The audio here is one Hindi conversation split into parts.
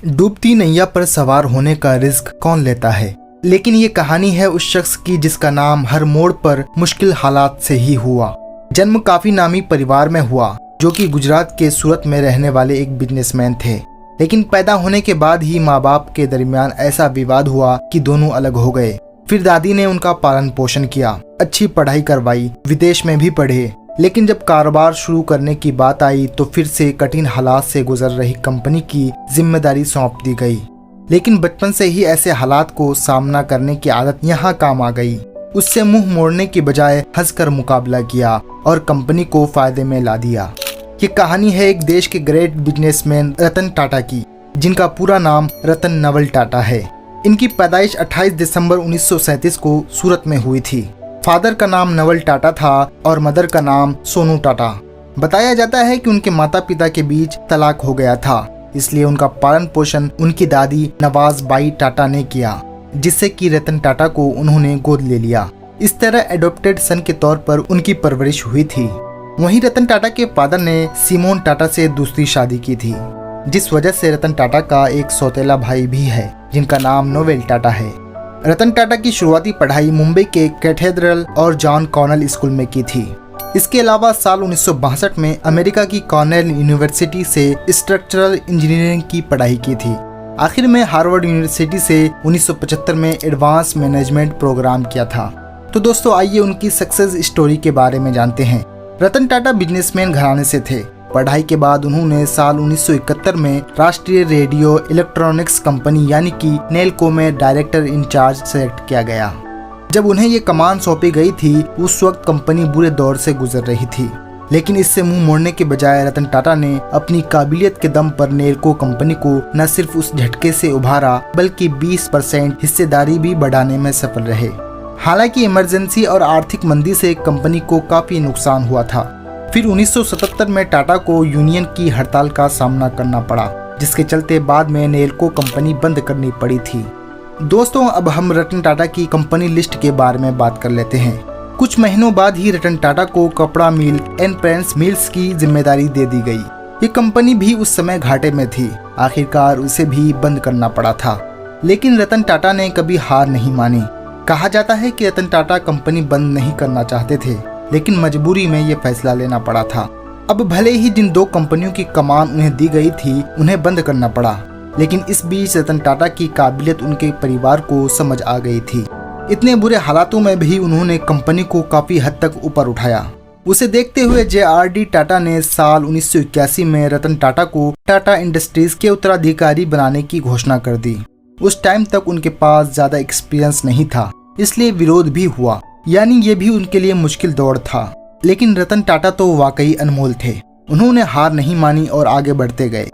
डूबती नैया पर सवार होने का रिस्क कौन लेता है। लेकिन ये कहानी है उस शख्स की जिसका नाम हर मोड़ पर मुश्किल हालात से ही हुआ। जन्म काफी नामी परिवार में हुआ जो कि गुजरात के सूरत में रहने वाले एक बिजनेसमैन थे। लेकिन पैदा होने के बाद ही माँ बाप के दरमियान ऐसा विवाद हुआ कि दोनों अलग हो गए। फिर दादी ने उनका पालन पोषण किया, अच्छी पढ़ाई करवाई, विदेश में भी पढ़े। लेकिन जब कारोबार शुरू करने की बात आई तो फिर से कठिन हालात से गुजर रही कंपनी की जिम्मेदारी सौंप दी गई। लेकिन बचपन से ही ऐसे हालात को सामना करने की आदत यहाँ काम आ गई। उससे मुंह मोड़ने की बजाय हंसकर मुकाबला किया और कंपनी को फायदे में ला दिया। ये कहानी है एक देश के ग्रेट बिजनेसमैन रतन टाटा की, जिनका पूरा नाम रतन नवल टाटा है। इनकी पैदाइश 28 दिसंबर 1937 को सूरत में हुई थी। फादर का नाम नवल टाटा था और मदर का नाम सोनू टाटा। बताया जाता है कि उनके माता पिता के बीच तलाक हो गया था, इसलिए उनका पालन पोषण उनकी दादी नवाज बाई टाटा ने किया, जिससे कि रतन टाटा को उन्होंने गोद ले लिया। इस तरह एडॉप्टेड सन के तौर पर उनकी परवरिश हुई थी। वहीं रतन टाटा के फादर ने सिमोन टाटा से दूसरी शादी की थी, जिस वजह से रतन टाटा का एक सौतेला भाई भी है जिनका नाम नोवेल टाटा है। रतन टाटा की शुरुआती पढ़ाई मुंबई के कैथेड्रल और जॉन कॉर्नेल स्कूल में की थी। इसके अलावा साल 1962 में अमेरिका की कॉर्नेल यूनिवर्सिटी से स्ट्रक्चरल इंजीनियरिंग की पढ़ाई की थी। आखिर में हार्वर्ड यूनिवर्सिटी से 1975 में एडवांस मैनेजमेंट प्रोग्राम किया था। तो दोस्तों आइए उनकी सक्सेस स्टोरी के बारे में जानते हैं। रतन टाटा बिजनेसमैन घराने से थे। पढ़ाई के बाद उन्होंने साल 1971 में राष्ट्रीय रेडियो इलेक्ट्रॉनिक्स कंपनी यानी कि नेल्को में डायरेक्टर इंचार्ज सेलेक्ट किया गया। जब उन्हें ये कमान सौंपी गई थी उस वक्त कंपनी बुरे दौर से गुजर रही थी। लेकिन इससे मुंह मोड़ने के बजाय रतन टाटा ने अपनी काबिलियत के दम पर नेल्को कंपनी को न सिर्फ उस झटके से उभारा बल्कि 20% हिस्सेदारी भी बढ़ाने में सफल रहे। हालांकि इमरजेंसी और आर्थिक मंदी से कंपनी को काफी नुकसान हुआ था। फिर 1977 में टाटा को यूनियन की हड़ताल का सामना करना पड़ा, जिसके चलते बाद में नेल्को कंपनी बंद करनी पड़ी थी। दोस्तों अब हम रतन टाटा की कंपनी लिस्ट के बारे में बात कर लेते हैं। कुछ महीनों बाद ही रतन टाटा को कपड़ा मिल एंड पेंट्स मिल्स की जिम्मेदारी दे दी गई। ये कंपनी भी उस समय घाटे में थी, आखिरकार उसे भी बंद करना पड़ा था। लेकिन रतन टाटा ने कभी हार नहीं मानी। कहा जाता है कि रतन टाटा कंपनी बंद नहीं करना चाहते थे, लेकिन मजबूरी में ये फैसला लेना पड़ा था। अब भले ही जिन दो कंपनियों की कमान उन्हें दी गई थी उन्हें बंद करना पड़ा, लेकिन इस बीच रतन टाटा की काबिलियत उनके परिवार को समझ आ गई थी। इतने बुरे हालातों में भी उन्होंने कंपनी को काफी हद तक ऊपर उठाया। उसे देखते हुए JRD टाटा ने साल 1981 में रतन टाटा को टाटा इंडस्ट्रीज के उत्तराधिकारी बनाने की घोषणा कर दी। उस टाइम तक उनके पास ज्यादा एक्सपीरियंस नहीं था, इसलिए विरोध भी हुआ, यानी ये भी उनके लिए मुश्किल दौर था। लेकिन रतन टाटा तो वाकई अनमोल थे। उन्होंने हार नहीं मानी और आगे बढ़ते गए।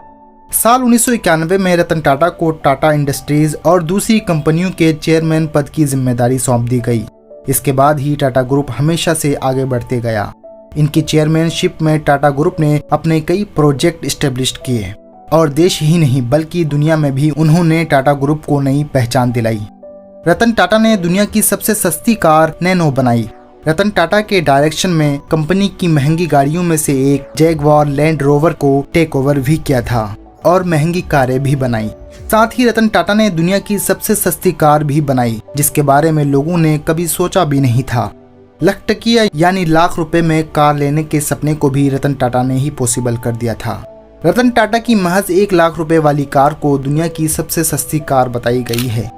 साल 1991 में रतन टाटा को टाटा इंडस्ट्रीज और दूसरी कंपनियों के चेयरमैन पद की जिम्मेदारी सौंप दी गई। इसके बाद ही टाटा ग्रुप हमेशा से आगे बढ़ते गया। इनकी चेयरमैनशिप में टाटा ग्रुप ने अपने कई प्रोजेक्ट एस्टेब्लिश किए और देश ही नहीं बल्कि दुनिया में भी उन्होंने टाटा ग्रुप को नई पहचान दिलाई। रतन टाटा ने दुनिया की सबसे सस्ती कार नैनो बनाई। रतन टाटा के डायरेक्शन में कंपनी की महंगी गाड़ियों में से एक जैगवार लैंड रोवर को टेक ओवर भी किया था और महंगी कारें भी बनाई। साथ ही रतन टाटा ने दुनिया की सबसे सस्ती कार भी बनाई, जिसके बारे में लोगों ने कभी सोचा भी नहीं था। लखटकिया यानी लाख रुपए में कार लेने के सपने को भी रतन टाटा ने ही पॉसिबल कर दिया था। रतन टाटा की महज 1 लाख रुपए वाली कार को दुनिया की सबसे सस्ती कार बताई गई है।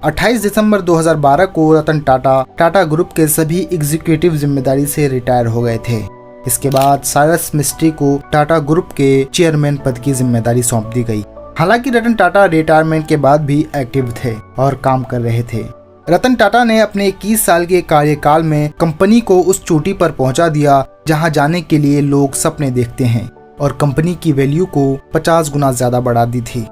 28 दिसंबर 2012 को रतन टाटा टाटा ग्रुप के सभी एग्जीक्यूटिव जिम्मेदारी से रिटायर हो गए थे। इसके बाद साइरस मिस्ट्री को टाटा ग्रुप के चेयरमैन पद की जिम्मेदारी सौंप दी गई। हालांकि रतन टाटा रिटायरमेंट के बाद भी एक्टिव थे और काम कर रहे थे। रतन टाटा ने अपने 21 साल के कार्यकाल में कंपनी को उस चोटी पर पहुंचा दिया जहां जाने के लिए लोग सपने देखते हैं, और कंपनी की वैल्यू को 50 गुना ज्यादा बढ़ा दी थी।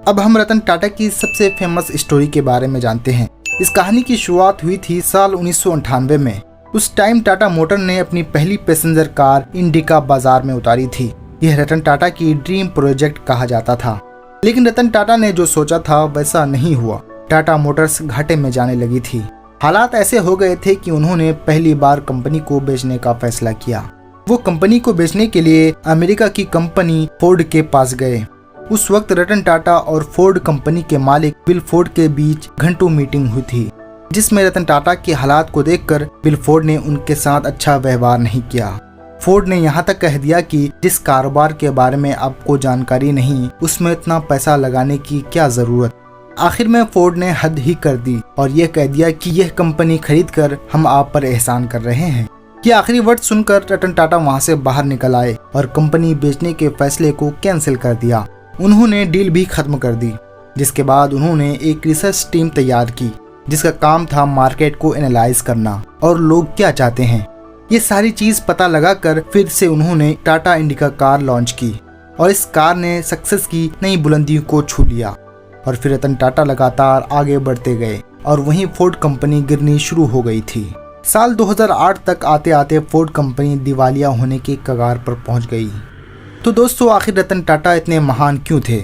अब हम रतन टाटा की सबसे फेमस स्टोरी के बारे में जानते हैं। इस कहानी की शुरुआत हुई थी साल 1998 में। उस टाइम टाटा मोटर ने अपनी पहली पैसेंजर कार इंडिका बाजार में उतारी थी। यह रतन टाटा की ड्रीम प्रोजेक्ट कहा जाता था। लेकिन रतन टाटा ने जो सोचा था वैसा नहीं हुआ। टाटा मोटर्स घाटे में जाने लगी थी। हालात ऐसे हो गए थे कि उन्होंने पहली बार कंपनी को बेचने का फैसला किया। वो कंपनी को बेचने के लिए अमेरिका की कंपनी फोर्ड के पास गए। उस वक्त रतन टाटा और फोर्ड कंपनी के मालिक बिल फोर्ड के बीच घंटों मीटिंग हुई थी, जिसमें रतन टाटा के हालात को देखकर बिल फोर्ड ने उनके साथ अच्छा व्यवहार नहीं किया। फोर्ड ने यहाँ तक कह दिया कि जिस कारोबार के बारे में आपको जानकारी नहीं, उसमें इतना पैसा लगाने की क्या जरूरत। आखिर में फोर्ड ने हद ही कर दी और यह कह दिया कि यह कंपनी खरीदकर हम आप पर एहसान कर रहे हैं। ये आखिरी वर्ड सुनकर रतन टाटा वहां से बाहर निकल आए और कंपनी बेचने के फैसले को कैंसिल कर दिया। उन्होंने डील भी खत्म कर दी, जिसके बाद उन्होंने एक रिसर्च टीम तैयार की जिसका काम था मार्केट को एनालाइज करना और लोग क्या चाहते हैं। ये सारी चीज पता लगाकर फिर से उन्होंने टाटा इंडिका कार लॉन्च की और इस कार ने सक्सेस की नई बुलंदियों को छू लिया। और फिर रतन टाटा लगातार आगे बढ़ते गए और वहीं फोर्ड कंपनी गिरनी शुरू हो गई थी। साल 2008 तक आते आते फोर्ड कंपनी दिवालिया होने के कगार पर पहुंच गई। तो दोस्तों, आखिर रतन टाटा इतने महान क्यों थे?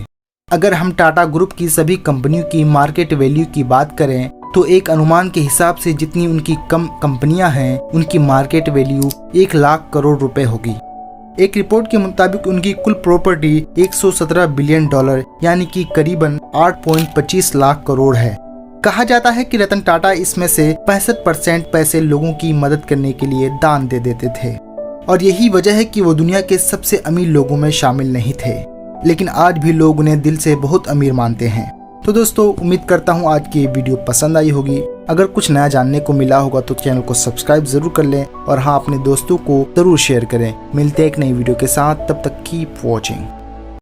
अगर हम टाटा ग्रुप की सभी कंपनियों की मार्केट वैल्यू की बात करें तो एक अनुमान के हिसाब से जितनी उनकी कम कंपनियां हैं, उनकी मार्केट वैल्यू 1 लाख करोड़ रुपए होगी। एक रिपोर्ट के मुताबिक उनकी कुल प्रॉपर्टी 117 बिलियन डॉलर यानी कि करीबन 8.25 लाख करोड़ है। कहा जाता है कि रतन टाटा इसमें से 65% पैसे लोगों की मदद करने के लिए दान दे देते थे और यही वजह है कि वो दुनिया के सबसे अमीर लोगों में शामिल नहीं थे, लेकिन आज भी लोग उन्हें दिल से बहुत अमीर मानते हैं। तो दोस्तों, उम्मीद करता हूँ आज की ये वीडियो पसंद आई होगी। अगर कुछ नया जानने को मिला होगा तो चैनल को सब्सक्राइब जरूर कर लें और हाँ, अपने दोस्तों को जरूर शेयर करें। मिलते हैं एक नई वीडियो के साथ, तब तक कीप वॉचिंग।